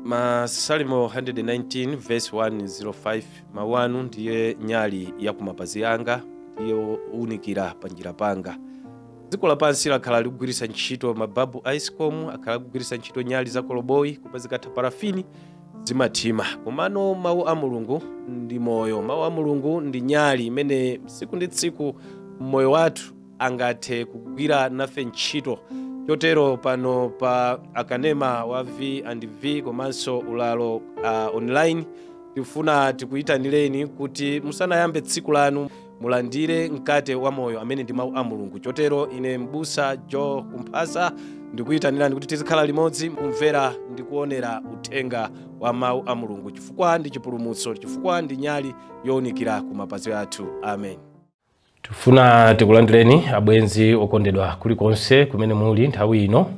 Masalimo 119 verse 105 mawanu ndiye nyali ya kumapazi anga, ndiye unikira panjira panga. Dziko lapansi lakhala likugwiritsa ntchito mababu icecom, akhala likugwiritsa ntchito nyali za koloboyi kupezekatha parafini zimathima. Komano mawu a Mulungu ndi moyo, mawu a Mulungu ndi nyali imene tsiku ndi tsiku moyo wathu angathe kugwira nafe ntchito. Chotero pano pa akanema wa V&V komanso ulalo online tifuna tikuyitanireni kuti musanayambe tsiku lanu mulandire mkate wa moyo amene ndi mawu a Mulungu. Chotero ine Mbusa Joe Kumphasa ndikuyitanirani kuti tizikhala limodzi kumvera ndi kuonera uthenga wa mawu a Mulungu, chifukwa ndi chipulumutso, chifukwa ndi nyali yowunikira kumapazi athu. Amen. Tifuna tikulandireni abwenzi okondedwa kulikonse kumene muli nthawi ino.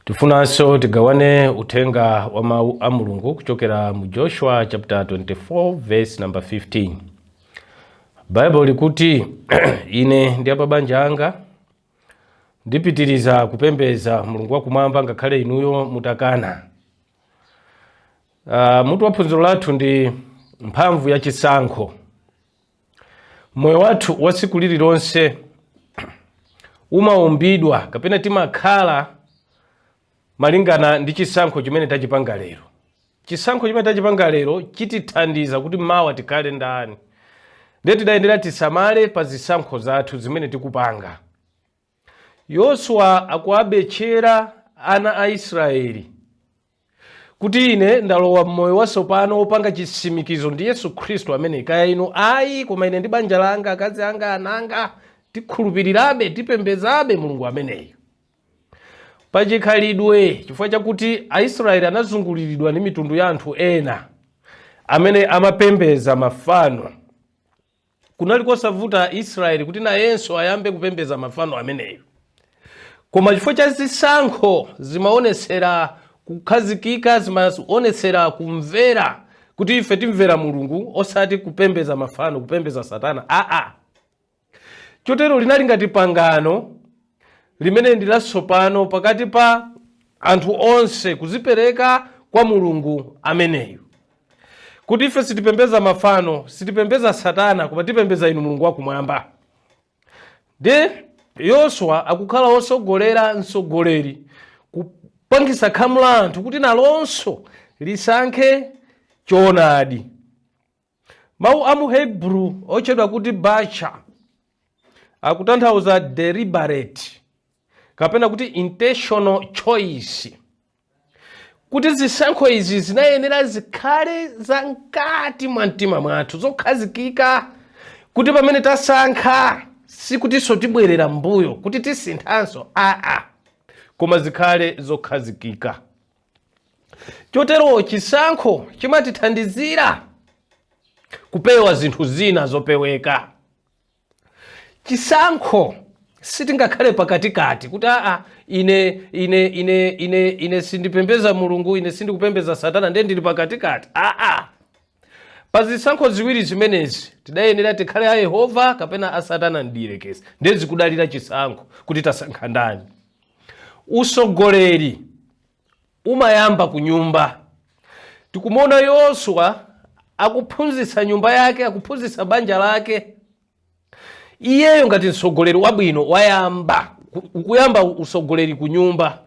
Tifunanso tigawane uthenga wa mawu a Mulungu kuchokera mu Joshua chapter 24 verse number 15. Bible likuti ine ndi abanja anga ndipitiriza kupembeza Mulungu wakumwamba ngakhale inuyo mutakana. Mutu wa phunziro lathu ndi mphamvu ya chisankho. Moyo wathu wa tsiku lililonse umaumbidwa kapena timakhala malingana ndi chisankho chimene tachipanga lero. Chisankho chimene tachipanga lero chitithandiza kuti mawa tikhale ndani. Ndiye tidayenera tisamale pa zisankho zathu zimene tikupanga. Yoswa akuabetchera ana a Israeli kuti ine ndalowa mmoyo watsopano wopanga chitsimikizo ndi Yesu Khristu amene kaya inu ayi, koma ine ndi banja langa, akazi anga, ananga tikhulupirirabe, tipembezabe Mulungu ameneyo. Pachikhalidwe chifukwa chakuti Aisraeli anazunguliridwa ndi mitundu ya anthu ena amene amapembeza mafano, kunali kosavuta Israeli kuti nayenso ayambe kupembeza mafano ameneyo. Koma chifukwa cha zisankho zimaonesera kukhazikika, zimaonesera kumvera kuti ife timvera Mulungu osati kupembeza mafano, kupembeza Satana. Chotero linali ngati pangano limene ndi latsopano pakati pa anthu onse kuzipereka kwa Mulungu ameneyo. Kuti ife sitipembeza mafano, sitipembeza Satana, koma tipembeza inu Mulungu wakumwamba. De Yoswa akukhala osogolera msogoleri kupangisa khamu la anthu kuti nalonso lisankhe choonadi. Mawu a mu Hebrew otchedwa kuti bacha akutanthauza deliberate kapena kuti intentional choice. Kuti zisankho izi zinayenera zikhale za mkati mwa mtima mwathu, zokhazikika, kuti pamene tasankha sikutinso tibwerera mbuyo kuti tisinthanso, koma zikhale zokhazikika. Chotero chisankho chimatithandizira kupewa zinthu zina zopeweka. Chisankho sitingakhale pakatikati kuti ine sindipembeza Mulungu, ine sindikupembeza Satana, ndiye ndili pakatikati. Pa zisankho ziwiri zimenezi tidayenera tikhale a Yehova kapena a Satana ndiyerekeza. Ndiye zikudalira chisankho kuti tasankha ndani. Usogoleri umayamba ku nyumba. Tikumona Yoswa akuphunzitsa nyumba yake, akuphunzitsa banja lake. Iyeyo ngati msogoleri wabwino wayamba kuyamba usogoleri ku nyumba.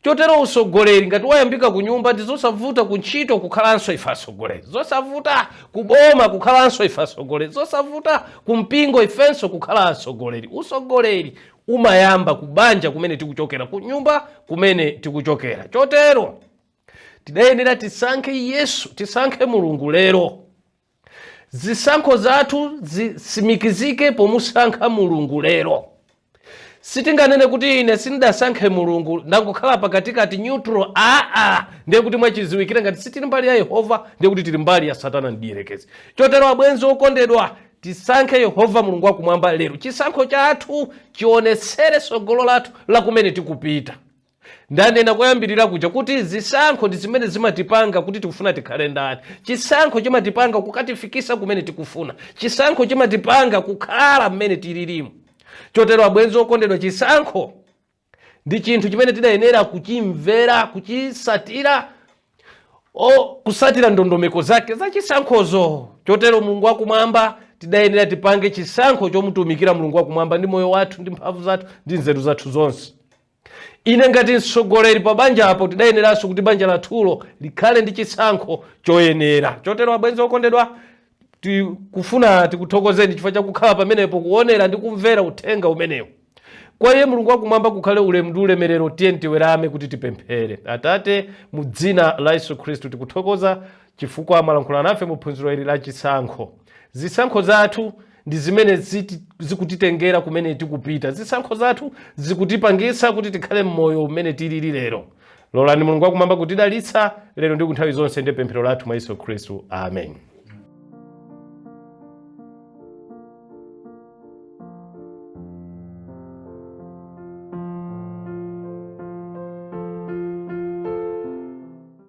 Chotero usogoleri ngati wayambika ku nyumba ndizosavuta kuntchito kukhalanso ife asogoleri, zosavuta kuboma kukhalanso ife asogoleri, zosavuta kumpingo ifenso kukhala asogoleri. Usogoleri umayamba kubanja kumene tikuchokera, ku nyumba kumene tikuchokera. Chotero tidayenera tisankhe Yesu, tisankhe Mulungu lero. Zisankho zathu zisimikizike pomusankha Mulungu lero. Sitinganene kuti ine sindasankhe Mulungu ndangokhala pakatikati neutral. Ndiye kuti mwachiziwikire ngati sitili mbali ya Yehova, ndiye kuti tili mbali ya Satana ndiyerekeze. Chotero abwenzi okondedwa, tisankhe Yehova Mulungu wakumwamba lero. Chisankho chathu chionesere sogolo lathu la kumene tikupita. Ndanena koyambirira kuja kuti zisankho ndi zimene zimatipanga kuti tikufuna tikhale ndani. Chisankho chimatipanga kukatifikisa kumene tikufuna. Chisankho chimatipanga kukhala mmene tililimu. Chotero abwenzi okondedwa, chisankho ndi chinthu chimene tidayenera kuchimvera, kuchisatira kusatira ndondomeko zake za chisankhozo. Chotero Mulungu wakumwamba tidayenera tipange chisankho chomutumikira Mulungu wakumwamba ndi moyo wathu ndi mphamvu zathu ndi nzeru zathu zonse. Ine ngati mtsogoleri pa banja apo tidayeneranso kuti banja lathulo likhale ndi chisankho choyenera. Chotero abwenzi okondedwa, tikufuna tikuthokozeni chifukwa chakukhala pamenepo kuonera ndi kumvera uthenga umenewu. Kwa iye Mulungu wakumwamba kukhale ulemu ndi ulemerero. Tiyeni tiwerame kuti tipemphere. Atate, mu dzina la Yesu Khristu tikuthokoza chifukwa mwalankhula nafe mu phunziro ili la chisankho. Zisankho zathu ndi zimene zikutitengera kumene tikupita. Zisankho zathu zikutipangisa kuti tikhale mmoyo umene tilili lero. Lolani Mulungu wakumwamba kutidalitsa lero ndi ku nthawi zonse ndi pemphero lathu mwa Yesu Khristu. Amen.